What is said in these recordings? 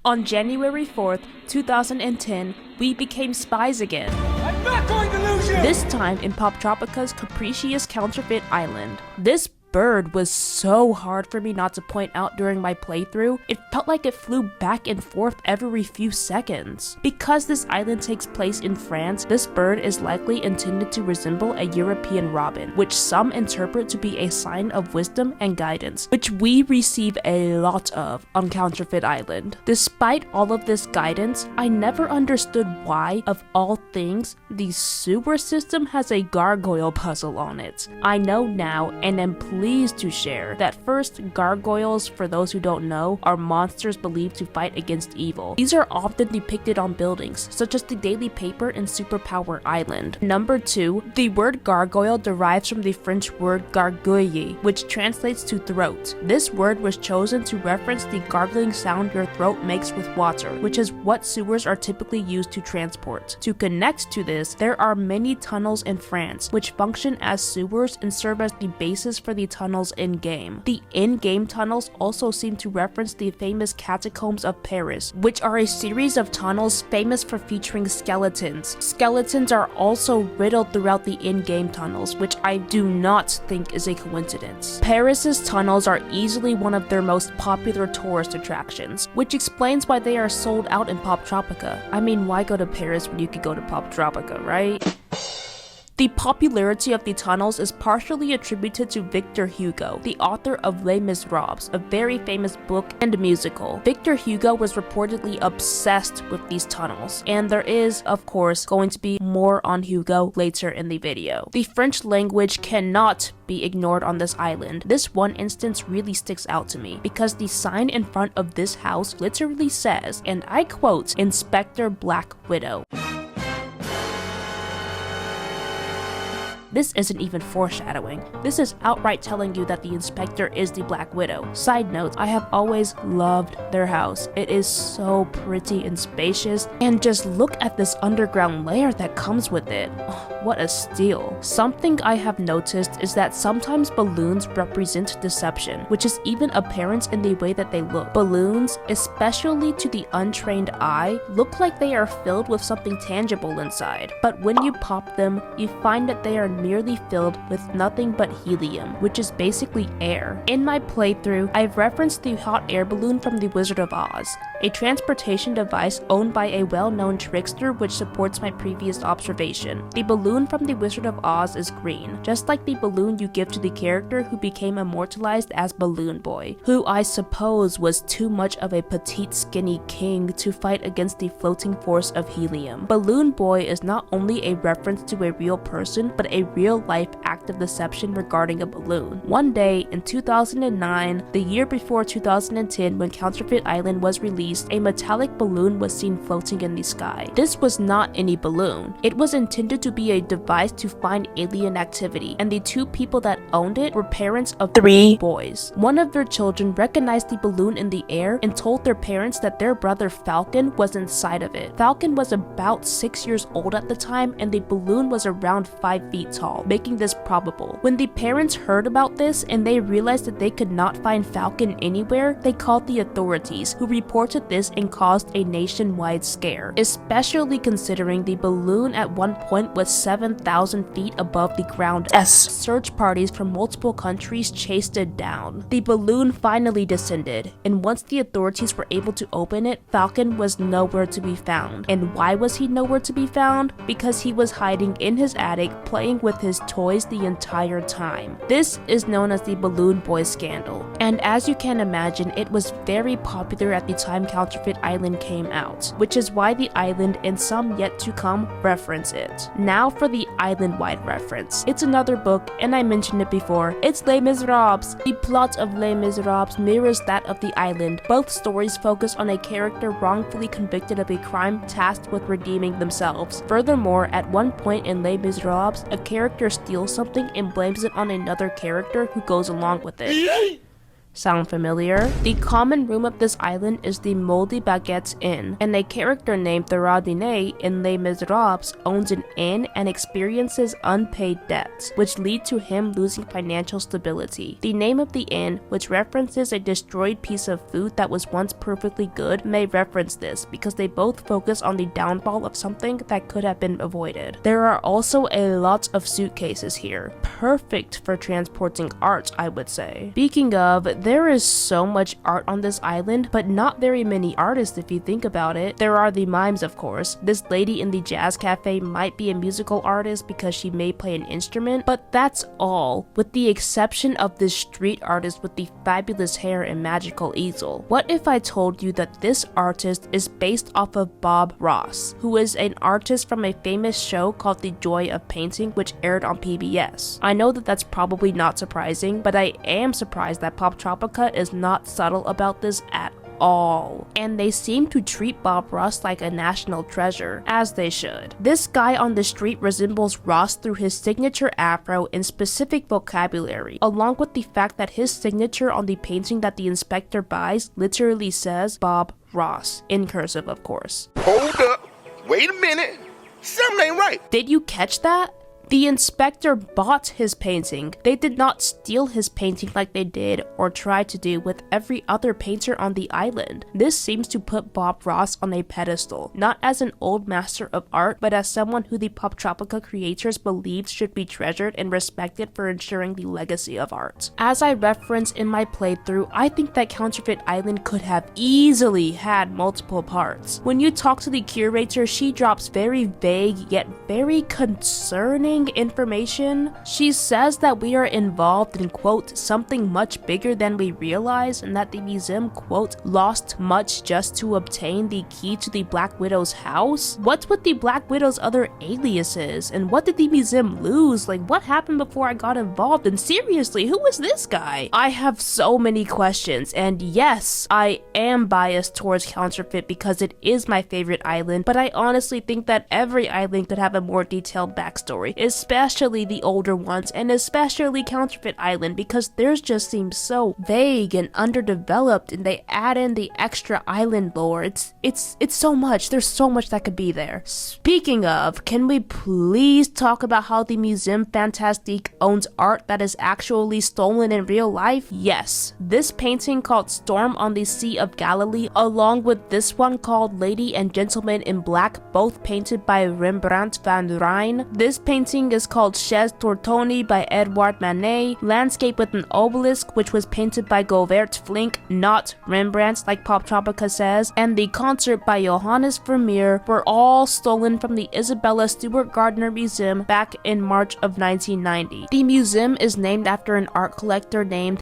On January 4th, 2010, we became spies again. I'm not going to lose you! This time in Poptropica's capricious counterfeit island. This bird was so hard for me not to point out during my playthrough. It felt like it flew back and forth every few seconds. Because this island takes place in France, this bird is likely intended to resemble a European robin, which some interpret to be a sign of wisdom and guidance, which we receive a lot of on Counterfeit Island. Despite all of this guidance, I never understood why, of all things, the sewer system has a gargoyle puzzle on it. I know now and am pleased to share that first, gargoyles, for those who don't know, are monsters believed to fight against evil. These are often depicted on buildings, such as the Daily Paper in Superpower Island. Number 2, the word gargoyle derives from the French word gargouille, which translates to throat. This word was chosen to reference the gargling sound your throat makes with water, which is what sewers are typically used to transport. To connect to this, there are many tunnels in France, which function as sewers and serve as the basis for the tunnels in-game. The in-game tunnels also seem to reference the famous Catacombs of Paris, which are a series of tunnels famous for featuring skeletons. Skeletons are also riddled throughout the in-game tunnels, which I do not think is a coincidence. Paris's tunnels are easily one of their most popular tourist attractions, which explains why they are sold out in Poptropica. I mean, why go to Paris when you could go to Poptropica, right? The popularity of the tunnels is partially attributed to Victor Hugo, the author of Les Miserables, a very famous book and musical. Victor Hugo was reportedly obsessed with these tunnels, and there is, of course, going to be more on Hugo later in the video. The French language cannot be ignored on this island. This one instance really sticks out to me because the sign in front of this house literally says, and I quote, "Inspector Black Widow." This isn't even foreshadowing. This is outright telling you that the inspector is the Black Widow. Side note, I have always loved their house. It is so pretty and spacious, and just look at this underground layer that comes with it. Oh, what a steal. Something I have noticed is that sometimes balloons represent deception, which is even apparent in the way that they look. Balloons, especially to the untrained eye, look like they are filled with something tangible inside. But when you pop them, you find that they are merely filled with nothing but helium, which is basically air. In my playthrough, I've referenced the hot air balloon from The Wizard of Oz, a transportation device owned by a well-known trickster which supports my previous observation. The balloon from The Wizard of Oz is green, just like the balloon you give to the character who became immortalized as Balloon Boy, who I suppose was too much of a petite skinny king to fight against the floating force of helium. Balloon Boy is not only a reference to a real person, but a real-life act of deception regarding a balloon. One day in 2009, the year before 2010 when Counterfeit Island was released, a metallic balloon was seen floating in the sky. This was not any balloon. It was intended to be a device to find alien activity, and the two people that owned it were parents of 3 boys. One of their children recognized the balloon in the air and told their parents that their brother Falcon was inside of it. Falcon was about 6 years old at the time, and the balloon was around 5 feet tall, making this probable. When the parents heard about this and they realized that they could not find Falcon anywhere, they called the authorities, who reported this and caused a nationwide scare, especially considering the balloon at one point was 7,000 feet above the ground. Search parties from multiple countries chased it down. The balloon finally descended, and once the authorities were able to open it, Falcon was nowhere to be found. And why was he nowhere to be found? Because he was hiding in his attic playing with his toys the entire time. This is known as the Balloon Boy scandal, and as you can imagine, it was very popular at the time Counterfeit Island came out, which is why the island and some yet to come reference it. Now for the island-wide reference. It's another book, and I mentioned it before. It's Les Miserables. The plot of Les Miserables mirrors that of the island. Both stories focus on a character wrongfully convicted of a crime tasked with redeeming themselves. Furthermore, at one point in Les Miserables, a character steals something and blames it on another character who goes along with it. Sound familiar? The common room of this island is the Moldy Baguettes Inn, and a character named Thénardier in Les Miserables owns an inn and experiences unpaid debts, which lead to him losing financial stability. The name of the inn, which references a destroyed piece of food that was once perfectly good, may reference this because they both focus on the downfall of something that could have been avoided. There are also a lot of suitcases here, perfect for transporting art, I would say. Speaking of, there is so much art on this island, but not very many artists if you think about it. There are the mimes, of course. This lady in the jazz cafe might be a musical artist because she may play an instrument, but that's all, with the exception of this street artist with the fabulous hair and magical easel. What if I told you that this artist is based off of Bob Ross, who is an artist from a famous show called The Joy of Painting, which aired on PBS? I know that that's probably not surprising, but I am surprised that Poptropica is not subtle about this at all, and they seem to treat Bob Ross like a national treasure, as they should. This guy on the street resembles Ross through his signature afro and specific vocabulary, along with the fact that his signature on the painting that the inspector buys literally says Bob Ross, in cursive of course. Hold up. Wait a minute. Something ain't right. Did you catch that? The inspector bought his painting. They did not steal his painting like they did or try to do with every other painter on the island. This seems to put Bob Ross on a pedestal, not as an old master of art, but as someone who the Poptropica creators believed should be treasured and respected for ensuring the legacy of art. As I referenced in my playthrough, I think that Counterfeit Island could have easily had multiple parts. When you talk to the curator, she drops very vague yet very concerning information. She says that we are involved in, quote, something much bigger than we realize, and that the museum, quote, lost much just to obtain the key to the Black Widow's house. What's with the Black Widow's other aliases, and what did the museum lose? Like, what happened before I got involved? And seriously, who is this guy? I have so many questions, and yes, I am biased towards Counterfeit because it is my favorite island, but I honestly think that every island could have a more detailed backstory, especially the older ones, and especially Counterfeit Island, because theirs just seems so vague and underdeveloped, and they add in the extra island lore. It's so much. There's so much that could be there. Speaking of, can we please talk about how the Museum Fantastique owns art that is actually stolen in real life? Yes, this painting called Storm on the Sea of Galilee, along with this one called Lady and Gentleman in Black, both painted by Rembrandt van Rijn. This painting is called Chez Tortoni by Edouard Manet, Landscape with an Obelisk, which was painted by Govert Flinck, not Rembrandt like Poptropica says, and the Concert by Johannes Vermeer were all stolen from the Isabella Stewart Gardner Museum back in March of 1990. The museum is named after an art collector named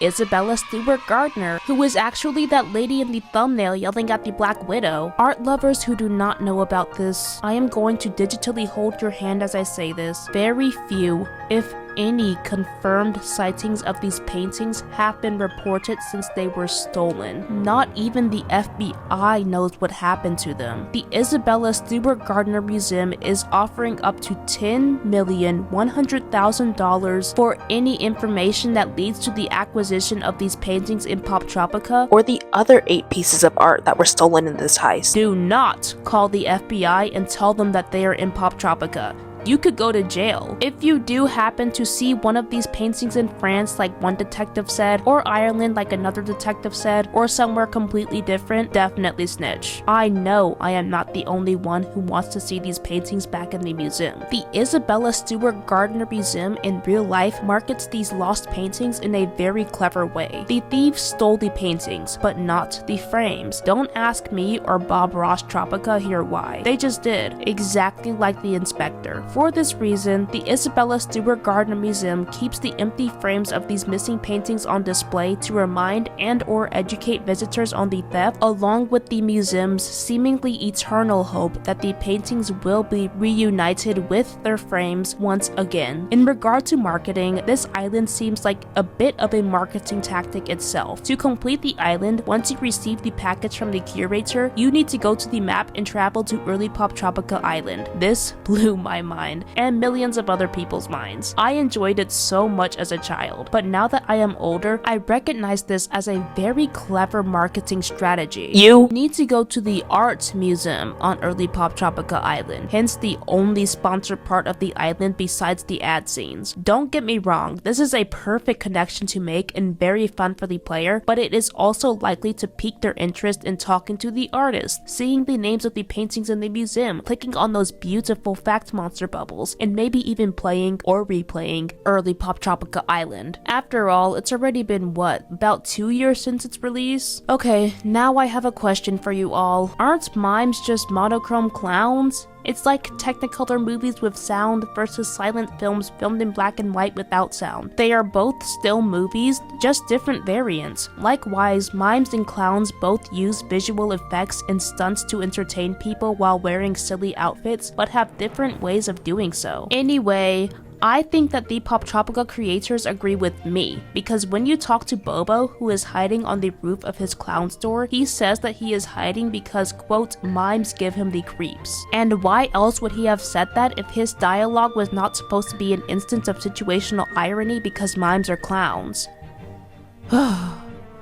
Isabella Stewart Gardner, who is actually that lady in the thumbnail yelling at the Black Widow. Art lovers who do not know about this, I am going to digitally hold your hand as I say this. Very few, if any, confirmed sightings of these paintings have been reported since they were stolen. Not even the FBI knows what happened to them. The Isabella Stewart Gardner Museum is offering up to $10,100,000 for any information that leads to the acquisition of these paintings in Poptropica or the other 8 pieces of art that were stolen in this heist. Do not call the FBI and tell them that they are in Poptropica. You could go to jail. If you do happen to see one of these paintings in France like one detective said, or Ireland like another detective said, or somewhere completely different, definitely snitch. I know I am not the only one who wants to see these paintings back in the museum. The Isabella Stewart Gardner Museum in real life markets these lost paintings in a very clever way. The thieves stole the paintings, but not the frames. Don't ask me or Bob Ross Tropica here why. They just did, exactly like the inspector. For this reason, the Isabella Stewart Gardner Museum keeps the empty frames of these missing paintings on display to remind and or educate visitors on the theft, along with the museum's seemingly eternal hope that the paintings will be reunited with their frames once again. In regard to marketing, this island seems like a bit of a marketing tactic itself. To complete the island, once you receive the package from the curator, you need to go to the map and travel to early Poptropica Island. This blew my mind. mind and millions of other people's minds. I enjoyed it so much as a child, but now that I am older, I recognize this as a very clever marketing strategy. You need to go to the Art Museum on early Poptropica Island, hence the only sponsored part of the island besides the ad scenes. Don't get me wrong, this is a perfect connection to make and very fun for the player, but it is also likely to pique their interest in talking to the artist, seeing the names of the paintings in the museum, clicking on those beautiful fact monster bubbles, and maybe even playing or replaying early Poptropica Island. After all, it's already been what, about 2 years since its release? Okay, now I have a question for you all. Aren't mimes just monochrome clowns? It's like Technicolor movies with sound versus silent films filmed in black and white without sound. They are both still movies, just different variants. Likewise, mimes and clowns both use visual effects and stunts to entertain people while wearing silly outfits, but have different ways of doing so. Anyway, I think that the Poptropica creators agree with me, because when you talk to Bobo, who is hiding on the roof of his clown store, he says that he is hiding because, quote, mimes give him the creeps. And why else would he have said that if his dialogue was not supposed to be an instance of situational irony because mimes are clowns?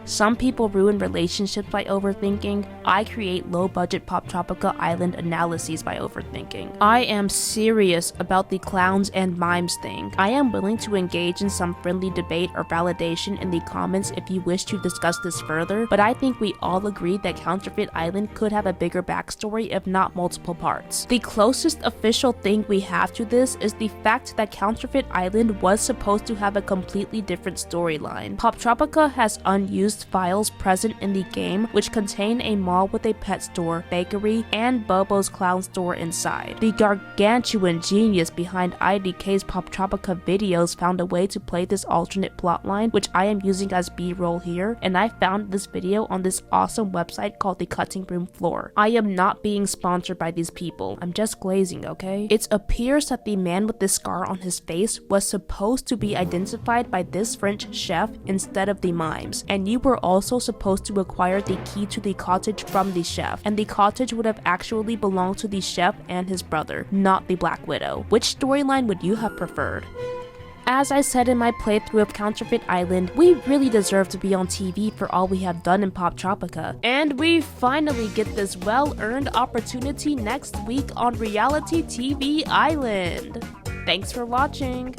Some people ruin relationships by overthinking. I create low-budget Poptropica Island analyses by overthinking. I am serious about the clowns and mimes thing. I am willing to engage in some friendly debate or validation in the comments if you wish to discuss this further, but I think we all agree that Counterfeit Island could have a bigger backstory if not multiple parts. The closest official thing we have to this is the fact that Counterfeit Island was supposed to have a completely different storyline. Poptropica has unused files present in the game which contain a mall with a pet store, bakery, and Bobo's clown store inside. The gargantuan genius behind IDK's Poptropica videos found a way to play this alternate plotline, which I am using as B-roll here, and I found this video on this awesome website called the Cutting Room Floor. I am not being sponsored by these people, I'm just glazing, okay? It appears that the man with the scar on his face was supposed to be identified by this French chef instead of the mimes, and you were also supposed to acquire the key to the cottage from the chef, and the cottage would have actually belonged to the chef and his brother, not the Black Widow. Which storyline would you have preferred? As I said in my playthrough of Counterfeit Island, we really deserve to be on TV for all we have done in Poptropica. And we finally get this well-earned opportunity next week on Reality TV Island. Thanks for watching!